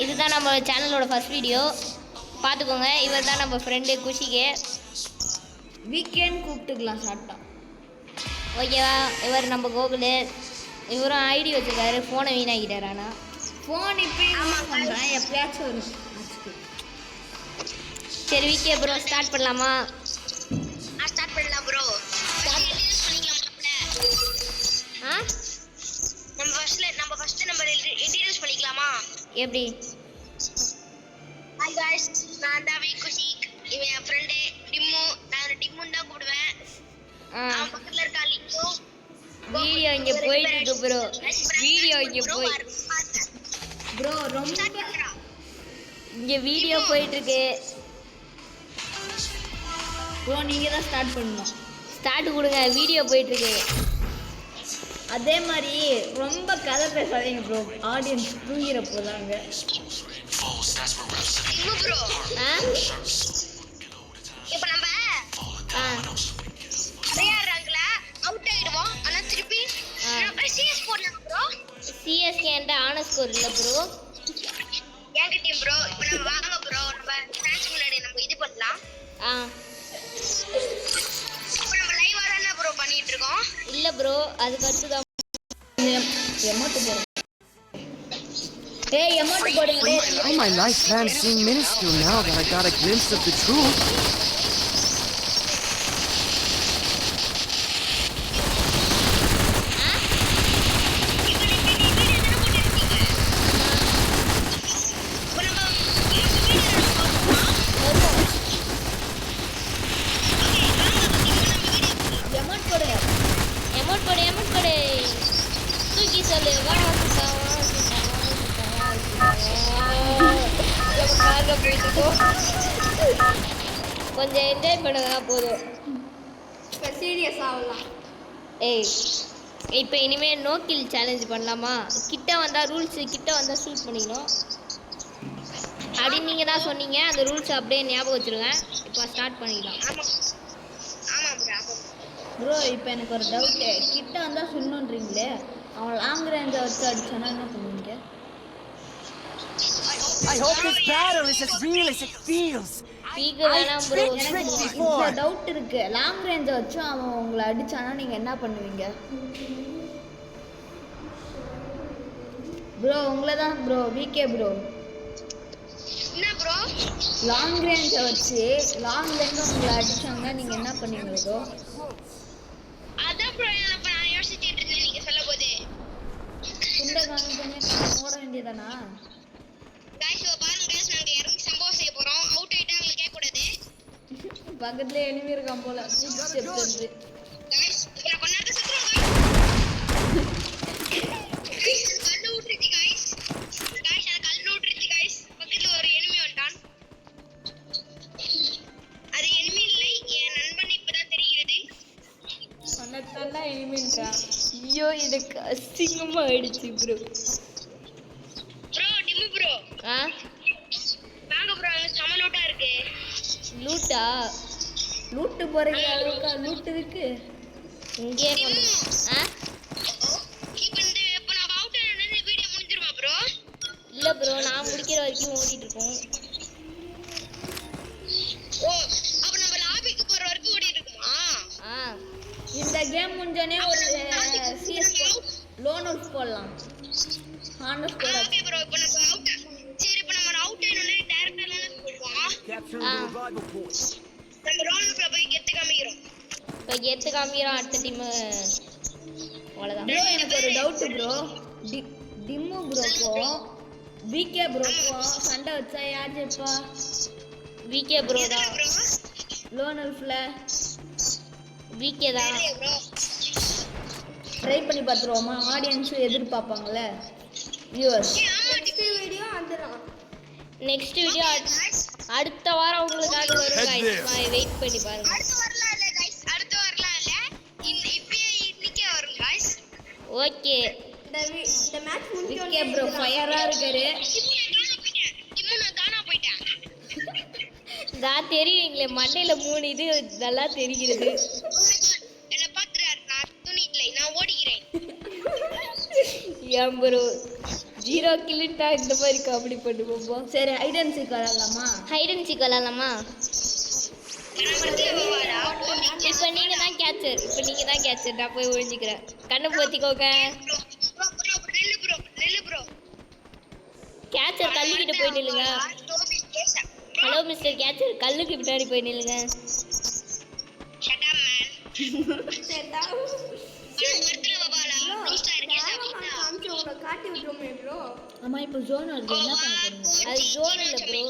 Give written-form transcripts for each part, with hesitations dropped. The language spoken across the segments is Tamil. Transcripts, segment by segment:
இதுதான் நம்ம சேனலோட ஃபர்ஸ்ட் வீடியோ பார்த்துக்கோங்க. இவர் தான் நம்ம ஃப்ரெண்டு குஷிகே. வீக்கெண்ட் கூப்பிட்டுக்கலாம் ஷார்ட்டா. ஓகேவா? இவர் நம்ம கோகுலு. இவரும் ஐடி வச்சுருக்காரு. ஃபோனை வீணாக்கிட்டார். ஆனால் ஃபோன் இப்போயும் யூஸ் பண்ணுறேன், எப்பயாச்சும் வரும். சரி விக்கே ப்ரோ ஸ்டார்ட் பண்ணலாமா? ஸ்டார்ட் பண்ணலாம் ப்ரோ. நம்ம ஃபர்ஸ்ட் இன்ட்ரோ듀ஸ் பண்ணிக்கலாமா? எப்படி? ஹாய் गाइस, நான் தான் குஷிக். இவன் என் ஃப்ரெண்ட் டிம்மு. நான் டிம்முன்னு தான் கூப்பிடுவேன். அவன் பக்கத்துல இருக்க லிங்கோ. வீடியோ இங்க போயிட்டு இருக்கு ப்ரோ. வீடியோ இங்க போய் ப்ரோ ரொம்ப இங்க வீடியோ போயிட்டு இருக்கு ப்ரோ. நீங்கள் தான் ஸ்டார்ட் பண்ணணும். ஸ்டார்ட் கொடுங்க. வீடியோ போயிட்டு இருக்கு. அதே மாதிரி ரொம்ப கதை பேசாதீங்க ப்ரோ, ஆடியன்ஸ் தூங்கிற போதாங்க. டிம்மு ப்ரோ, இப்போ நம்ம விளையாடுறாங்கள அவுட் ஆயிடுவோம். ஆனா திருப்பி நம்ம சிஎஸ் போடலாம் ப்ரோ. சிஎஸ்கே என்ற ஆன ஸ்கோர் இல்ல ப்ரோ. எங்க டீம் ப்ரோ. இப்போ நம்ம வாங்க ப்ரோ, நம்ம மேட்ச் முன்னாடி நம்ம இது பண்ணலாம். இப்போ நம்ம லைவா தான ப்ரோ பண்ணிட்டு இருக்கோம். இல்ல ப்ரோ, அதுக்கு அடுத்து தான் எமோட் போடுங்க. ஏய் எமோட் போடுங்க. All my life plans seem minuscule now that I got a glimpse of the truth. Emote போடு. தூக்கி சொல்லு. கொஞ்சம் என்ஜாய் பண்ணுங்க போதும். சீரியஸ் ஆகலாம். ஏய் இப்போ இனிமேல் நோ கில் சேலஞ்ச் பண்ணலாமா? கிட்ட வந்தால் ரூல்ஸ், கிட்ட வந்தால் ஷூட் பண்ணிக்கணும் அப்படின்னு நீங்கள் தான் சொன்னீங்க. அந்த ரூல்ஸ் அப்படியே ஞாபகம் வச்சுருங்க. இப்போ ஸ்டார்ட் பண்ணிக்கலாம். ப்ரோ இப்போ எனக்கு ஒரு டவுட்டு. கிட்ட வந்தால் சொல்லணுன்றீங்களே, அவன் லாங் ரேஞ்சை வச்சு அடிச்சானா என்ன பண்ணுவீங்க? I hope this battle is as real as it feels. பீக்கு வேணாம் ப்ரோ. இந்த டவுட் இருக்கு. லாங் ரேஞ்சை வச்சு அவன் உங்களை அடிச்சானா நீங்கள் என்ன பண்ணுவீங்க ப்ரோ? உங்களை தான் ப்ரோ. விகே ப்ரோ, என்ன ப்ரோ? லாங் ரேஞ்சை வச்சு லாங்லேருந்து உங்களை அடிச்சாங்கன்னா நீங்கள் என்ன பண்ணுவீங்க ப்ரோ? அதான் ப்ரோ நான் யோசிச்சுட்டு இருந்தேன் நீங்க சொல்ல போதே. இந்த காரணமே ஓட வேண்டியதானா? गाइस பாருங்க गाइस, நாங்க இறங்கி சம்பவம் செய்ய போறோம். அவுட் ஆயிட்டா அவங்க கேட்க கூடாது. பக்கத்துல எனிமி இருக்கான் போல. ஸ்டெப் வந்து गाइस இவர கொண்டாந்து சுத்துறோம் गाइस. கல்லு ஊட்றிச்சு गाइस. அந்த கல்லு ஊட்றிச்சு गाइस. பக்கத்துல ஒரு எனிமி வந்தான். அது எனிமி இல்லை, என் நண்பன். இப்பதான் தெரிகிறது. சொன்னதெல்லாம் எனிமின்றா. ஐயோ எனக்கு அசிங்கமாக ஆயிடுச்சு ப்ரோ. ப்ரோ டிம்மு ப்ரோ, வாங்க ப்ரோ, அங்க செம லூட்டா இருக்கு. லூட்டா? லூட்டு போறீங்க அளவுக்கா லூட் இருக்கு? இங்கே இப்போ நம்ம அவுட் ஆனா இந்த வீடியோ முடிஞ்சிருமா ப்ரோ? இல்லை ப்ரோ, நான் முடிக்கிற வரைக்கும் ஓடிட்டு இருக்கோம். ஓ அப்ப நம்ம லாபிக்கு போற வரைக்கும் ஓடி இருக்குமா? இந்த கேம் முடிஞ்சனே ஒரு சிஎஸ் லோன் அவுட் போடலாம். ஹானஸ் போட. ஓகே ப்ரோ, இப்போ நம்ம அவுட். சரி இப்போ நம்ம அவுட் ஆயினோனே டைரக்டா லான்ச் போடுவோம். நம்ம ரோல்ல போய் கெத்து காமிக்கிறோம். இப்போ கெத்து காமிக்கிறோம். அடுத்த டீம் அவ்வளோதான். ப்ரோ எனக்கு ஒரு டவுட் ப்ரோ. டிம்மு ப்ரோக்கும் விகே ப்ரோக்கும் சண்டை வச்சா யார் ஜெயிப்பா? விகே ப்ரோ தான். ப்ரோ லோன் அவுட்ல விகே தான். ப்ரோ ட்ரை பண்ணி பார்த்துருவோமா? ஆடியன்ஸும் எதிர்பார்ப்பாங்கல்ல, வியூவர்ஸ். நெக்ஸ்ட் வீடியோ அடுத்த வாரம் உங்களுக்காக வரும் गाइस. வெயிட் பண்ணி பாருங்க. அடுத்து வரலாம் இல்ல गाइस, அடுத்து வரலாம் இல்ல, இப்பயே இன்னைக்கே வரும் गाइस. ஓகே. இந்த மேட்ச் விகே ப்ரோ ஃபயரா இருக்காரு. டிம்மு நான் தானா போயிட்டேன். நான் தெரியுங்களே, மண்டையில 3 இது நல்லா தெரிகிறது. என்ன பாத்துறாரு, நான் துணி இல்லை, நான் ஓடிக்கிறேன். ஏன் ப்ரோ 0 கில்லிட்டா இந்த மாதிரி காமெடி பண்ணுவோம். சரி ஹைட் அண்ட் சீக் விளையாடலாமா? ஹைட் அண்ட் சீக் விளாட்லாமா? இப்போ நீங்க தான் கேட்சர். நான் போய் ஒழிஞ்சிக்கிறேன். கண்ணு போத்திக்கோங்க. கேட்சர் கல்லுக்கிட்ட போய் நில்லுங்க. ஹலோ மிஸ்டர் கேட்சர், கல்லுக்கு பின்னாடி போய் நில்லுங்க. காட்டி விட்டுருமே ப்ரோ. ஆமா இப்போ ஜோன் வருது, என்ன பண்ண போறீங்க? அது ஜோன் இல்ல ப்ரோ.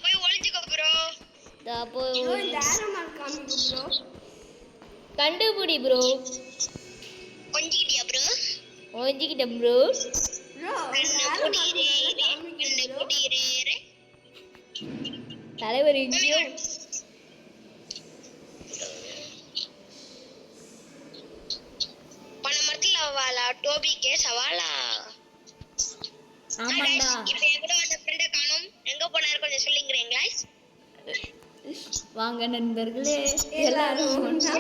போய் ஒளிஞ்சுக்கோ ப்ரோ. கண்டுபிடி ப்ரோ. ஒழிஞ்சிக்கிட்டேன் ப்ரோ. தலைவர் எங்கேயோ. சவாலா டோபிக்கே சவாலா. ஆமாண்டா. இப்போ என் கூட வந்த ஃப்ரெண்ட காணோம். எங்க போனாரு கொஞ்சம் சொல்லுங்கறீங்களா? வாங்க நண்பர்களே எல்லாரும் ஒண்ணா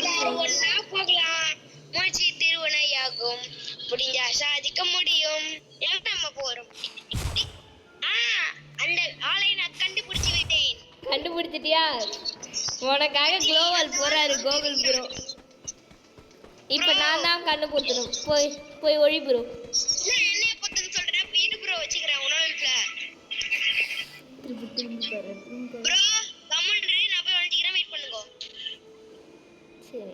போகலாம். மூச்சு திருவினையாகும். முடிஞ்சா சாதிக்க முடியும். எங்க நம்ம போறோம்? அந்த ஆளை நான் கண்டுபிடிச்சு விட்டேன். கண்டுபிடிச்சிட்டியா? உனக்காக குளோவல் போறாரு கோகுல் ப்ரோ. இப்போ நான் தான் கண்டுபிடிச்சணும். போய் ஒழி ப்ரோ. நான் என்ன பொத்தன்னு சொல்றேன். இது ப்ரோ வச்சுக்கிறேன் உணவுல. ப்ரோ கமெண்ட் நான் போய் ஒளிஞ்சிக்கிறேன். வெயிட் பண்ணுங்க. சரி.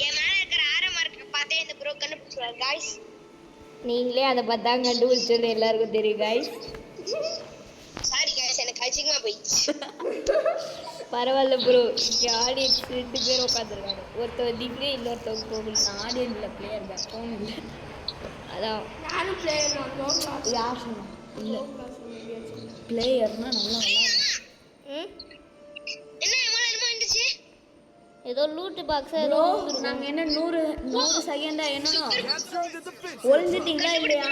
என் மேல இருக்கிற ஆரமார்க்க பார்த்தே இந்த ப்ரோ கண்டுபிடிச்சாரு गाइस. நீங்களே அதை பார்த்தா கண்டுபிடிச்சது எல்லாருக்கும் தெரியும் गाइस. சாரி गाइस, எனக்கு அசிங்கமா போயிடுச்சு. பரவாயில்ல ப்ரோ. இங்கே ஆடியன்ஸ் 2 பேர் உட்காந்துருக்காங்க. ஒருத்தர் திங்க, இன்னொருத்தவங்க கோகுல். ஆடியன்ஸ்ல பிளேயர் தான், ஃபோன் இல்ல. அதான் நானும் பிளேயர் தான். யார் சொன்னா? இல்ல பிளேயர்னா நல்லா விளையாடுறேன். என்ன எமோலமா இருந்துச்சு? ஏதோ லூட் பாக்ஸ் ப்ரோ நாங்க என்ன 100 செகண்டா என்னனோ ஒளிஞ்சிட்டீங்களா இல்லையா?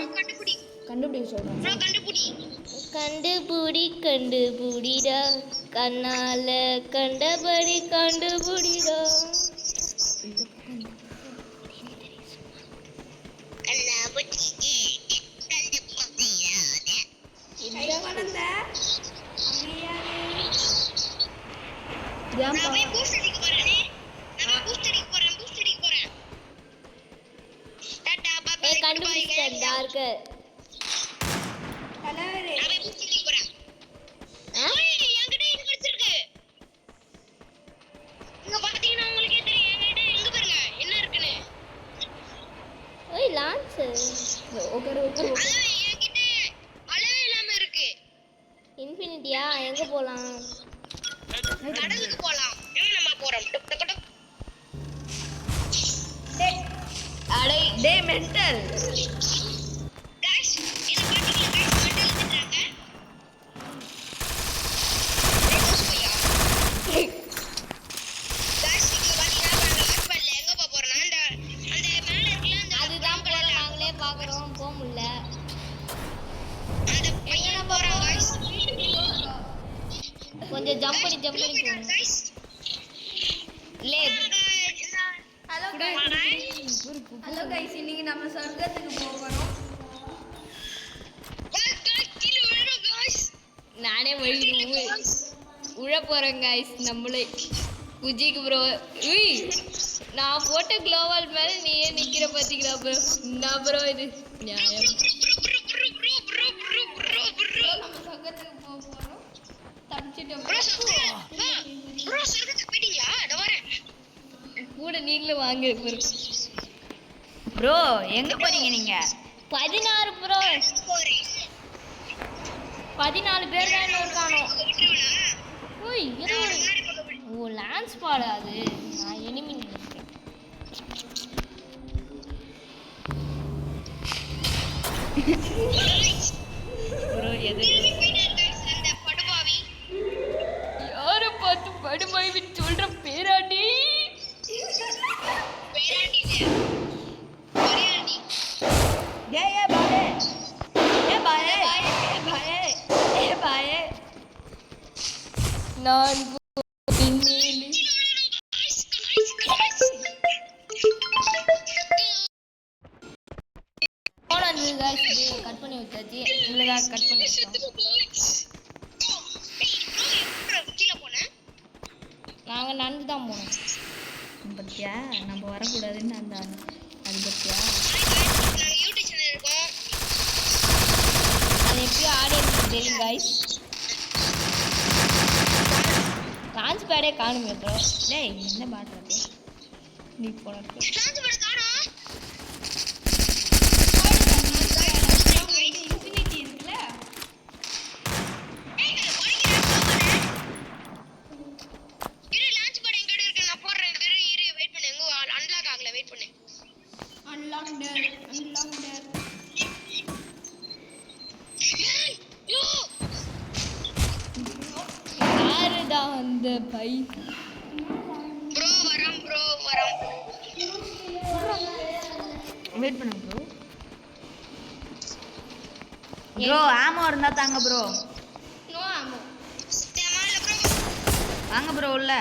கண்டுபிடி சொல்றேன். ப்ரோ கண்டுபிடி. கண்டுபிடிடா, கண்ணால கண்டபடி கண்டுபிடிடா. கண்டுபிடிச்சேன் டார்க்கு. இன்ஃபினிட்டியா? எங்க போலாம்? கடலுக்கு போலாம். எங்க நம்ம போறோம்? அடே டே மென்டல். गाइस இது பாத்தீங்களா गाइस மெண்டல் எடுத்துறாங்க. गाइस இங்க பாத்தீங்கன்னா லாக் பண்ணல. எங்க போறோம்னா அந்த மேல இருக்குல அந்த அதுதான் போல நாங்களே பாக்குறோம். போக முடியல. அந்த பையன போறோம் गाइस. கொஞ்சம் ஜம்ப் பண்ணி போங்க. गाइस லே ஹலோ गाइस இன்னைக்கு நம்ம சொர்க்கத்துக்கு போறோம். கீழ விழுறோம் गाइस. நானே உழ போறேன் गाइस. நம்மளே குஜிக்கு ப்ரோ. நான் போட்ட குளோவல் மேல நீயே நிக்கிற பாத்தீங்களா ப்ரோ? நான் ப்ரோ இது நியாயம். நம்ம சொர்க்கத்துக்கு போறோம். தப்பிச்சிட்டோம். ப்ரோ சொர்க்கத்துக்கு போயிட்டீங்களா? அட வரேன். கூட நீங்களும் வாங்க ப்ரோ. ப்ரோ எங்க போறீங்க நீங்க? 16 ப்ரோ. போறேன். 14 பேர் தான் இன்னும் காணோம். விட்டுருவனா? ஓய் இது ஓ லான்ஸ் பாடா அது. நான் எனிமி நினைக்கிறேன். ப்ரோ எது அந்த படுபாவி யார பார்த்து படுமாய் சொல்ற பேராண்டி? பேராண்டி பேராண்டி ये भाई ये भाई ये भाई நான் பின்னேலி. ஊத்தாச்சு இவ்வளோதான் கட் பண்ணி வச்சோம். கீழே போனேன். நாங்கள் நடந்து தான் போனோம். பத்தியா நம்ம வரக்கூடாதுன்னு அந்த அது பத்தியா நாங்க யூடியூப் சேனல் இருக்கோம். அது எப்படியோ ஆடியன்ஸ் தெரியும் காய்ஸ். லான்ச் பேடே காணுமே ப்ரோ. டேய் என்ன பாடுறது நீ போனது லான்ச் பேட் காணோம். இன்ஃபினிட்டி இருக்குல்ல இரு லான்ச் பேட் எங்க இருக்கு நான் போடுறேன். இரு வெயிட் பண்ணு. எங்க அன்லாக் ஆகல வெயிட் பண்ணு. அன்லாக்டு யோ யாருதான் அந்த பை ப்ரோ வரம் ப்ரோ வரம். வெயிட் பண்ணுங்க ப்ரோ. ப்ரோ ஆமோ இருந்தா தாங்க ப்ரோ. நோ ஆமோ தேமால ப்ரோ. வாங்க ப்ரோ உள்ள.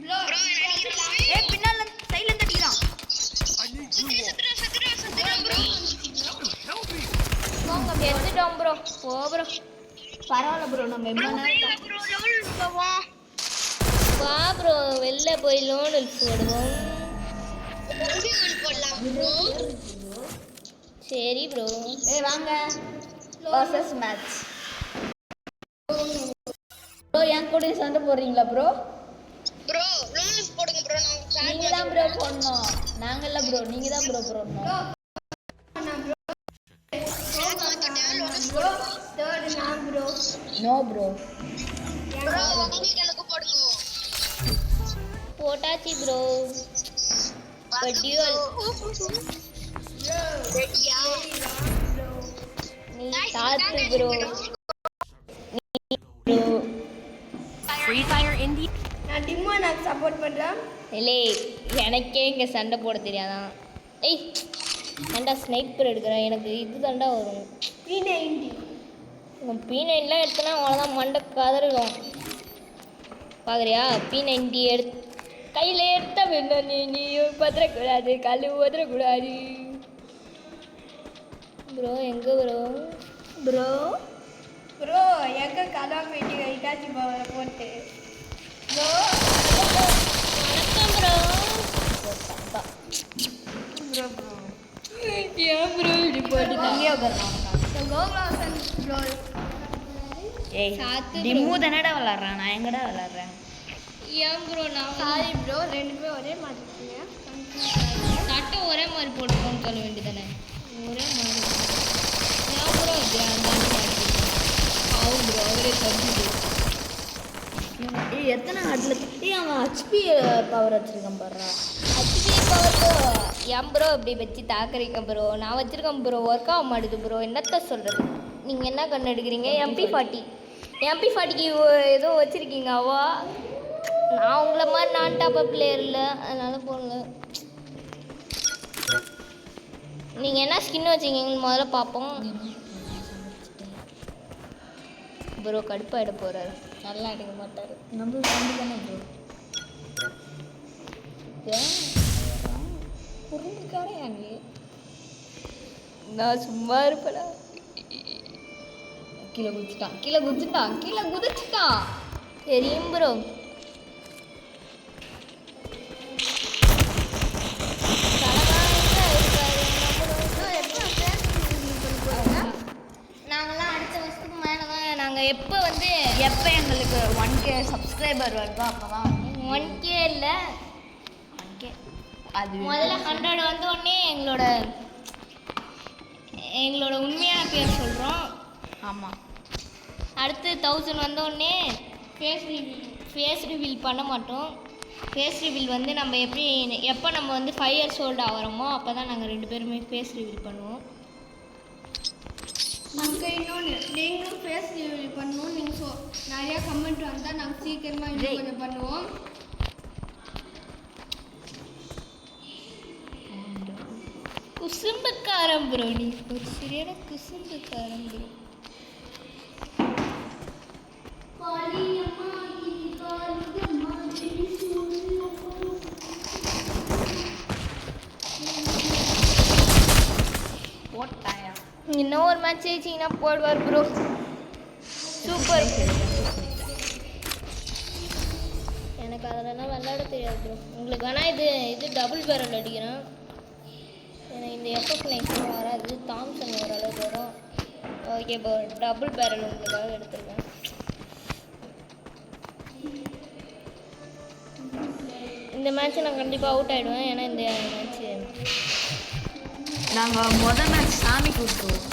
ப்ரோ என்ன அடிக்கிறான்? ஏய் பின்னால சைடுல இருந்து அடிக்கிறான். சத்துறா ப்ரோ. எடுத்துட்டோம் ப்ரோ. போ ப்ரோ. பரவாயில்ல ப்ரோ நம்ம ப்ரோ எவ்வளவு நேரம் ப்ரோ லெவல் போவோம். வா ப்ரோ வெளில போய் லோனல்ஸ் போடுவோம். ஓடிவன் போடலாம் ப்ரோ. சரி ப்ரோ. ஏய் வாங்க vs மேட்ச். ப்ரோ என் கூட சண்டை போடுறீங்களா ப்ரோ? ப்ரோ லெவல் போடுங்க ப்ரோ. நான் நீங்க தான் ப்ரோ போடணும். நாங்க இல்ல ப்ரோ நீங்க தான் ப்ரோ போடணும். No bro. ப்ரோ உங்களுக்கு எனக்கு போடுங்க. போட்டாச்சு ப்ரோ. படியோல் ரெடியா? நீ தாத்து ப்ரோ. Free Fire India. நான் டிம்மோ நான் சப்போர்ட் பண்றேன். இல்லை எனக்கே இங்கே சண்டை போட தெரியாதான். ஏய் ஏன்டா ஸ்னைப்பர் எடுக்கிறேன். எனக்கு இது தாண்டா வரும். P90 உன் P9லாம் எடுத்தனா அவ்வளோதான் மண்டை கதறிடும். பார்க்குறியா P90 கையில் எடுத்த வேண்டாம். நீ பத்திரக்கூடாது கல் உதறக்கூடாது. ப்ரோ எங்கே ப்ரோ? ப்ரோ ப்ரோ எங்க கதா பெட்டி இட்டாச்சி பவர போட்டு ப்ரோ வணக்கம் ப்ரோ. ப்ரோ ப்ரோ ஏன் ப்ரோ இப்படி போட்டு இங்கே உட்காரலாம். கோகுலாசன் ப்ரோ ஏய் சாத்து bro. டிம்மு தானடா விளையாடுறான். நான் எங்கடா விளையாடுறேன்? ஏன் ப்ரோ நான் சாரி ப்ரோ ரெண்டு பேரும் ஒரே மாதிரி இருக்கீங்க. சட்டை ஒரே மாதிரி போட்டுக்கோன்னு சொல்ல வேண்டியதானே. ஒரே மாதிரி ஏன் ப்ரோ ஆகும் ப்ரோ அவரே தம்பி. ஏய் எத்தனை ஹார்ட்ல ஏய் அவன் ஹெச்பி பவர் வச்சிருக்கான் பாருடா. ஹெச்பி பவர் ஏன் ப்ரோ இப்படி வச்சு தாக்குறீங்க ப்ரோ? நான் வச்சுருக்கேன் ப்ரோ. ஒர்க் ஆக மாட்டுது ப்ரோ. என்னத்த சொல்கிறது? நீங்கள் என்ன கண்ணு எடுக்கிறீங்க? MP40 MP40க்கு ஏதோ வச்சுருக்கீங்க அவா. நான் உங்களை மாதிரி நான் டாப் பிளேயர் இல்லை அதனால போடல. நீங்கள் என்ன ஸ்கின் வச்சுருக்கீங்கன்னு முதல்ல பார்ப்போம். ப்ரோ கடுப்பாக எடுக்க போகிறாரு. நல்லா எடுக்க மாட்டார். நம்ம வந்து தானே ப்ரோ. புரிஞ்சுக்காரே அங்கே நான் சும்மா இருப்பேடா. கீழே குதிச்சிட்டான் கீழே குதிச்சிட்டான் கீழே குதிச்சிட்டான். தெரியும் ப்ரோ. நாங்களாம் அடுத்த வருஷத்துக்கு மேலே தான் நாங்கள் எப்போ வந்து எப்போ எங்களுக்கு 1K சப்ஸ்கிரைபர் வருதோ அப்போ தான் 1K இல்லை 1K அது முதல்ல 100 வந்த உடனே எங்களோட உண்மையான பேர் சொல்கிறோம். ஆமாம் அடுத்து 1000 வந்த உடனே ஃபேஸ் ரிவீல் பண்ண மாட்டோம். ஃபேஸ் ரிவீல் வந்து நம்ம எப்போ நம்ம வந்து 5 years old ஆகிறோமோ அப்போ தான் நாங்கள் 2 பேருமே ஃபேஸ் ரிவீல் பண்ணுவோம். நாங்கள் இன்னொன்று நீங்களும் ஃபேஸ் ரிவீல் பண்ணுவோம். நீங்கள் நிறையா கமெண்ட் வந்தால் நாங்கள் சீக்கிரமாக இன்னும் கொஞ்சம் பண்ணுவோம். குசும்புக்காரன் ப்ரோ. நீ ஒரு சரியான குசும்புக்காரன் ப்ரோ. போட்டாயா இன்னும் ஒரு மேட்ச் ஜெயிச்சிங்கன்னா போடுவார் ப்ரோ. சூப்பர். எனக்கு அதெல்லாம் விளையாட தெரியாது ப்ரோ. உங்களுக்கு வேணால் இது டபுள் பேரல் அடிக்கிறேன். எனக்கு இந்த எஃப்எஃப் நெக்ஸ்ட் வராது. தாம்சன் ஓரளவுக்கு வரும். ஓகே ப்ரோ, டபுள் பேரல் உங்களுக்காக எடுத்துருக்கேன். இந்த மேட்ச்சை நான் கண்டிப்பாக அவுட் ஆகிடுவேன். ஏன்னா இந்த மேட்ச்சு நாங்கள் மொதல் மேட்ச் சாமி கூப்பிட்டுருவோம்.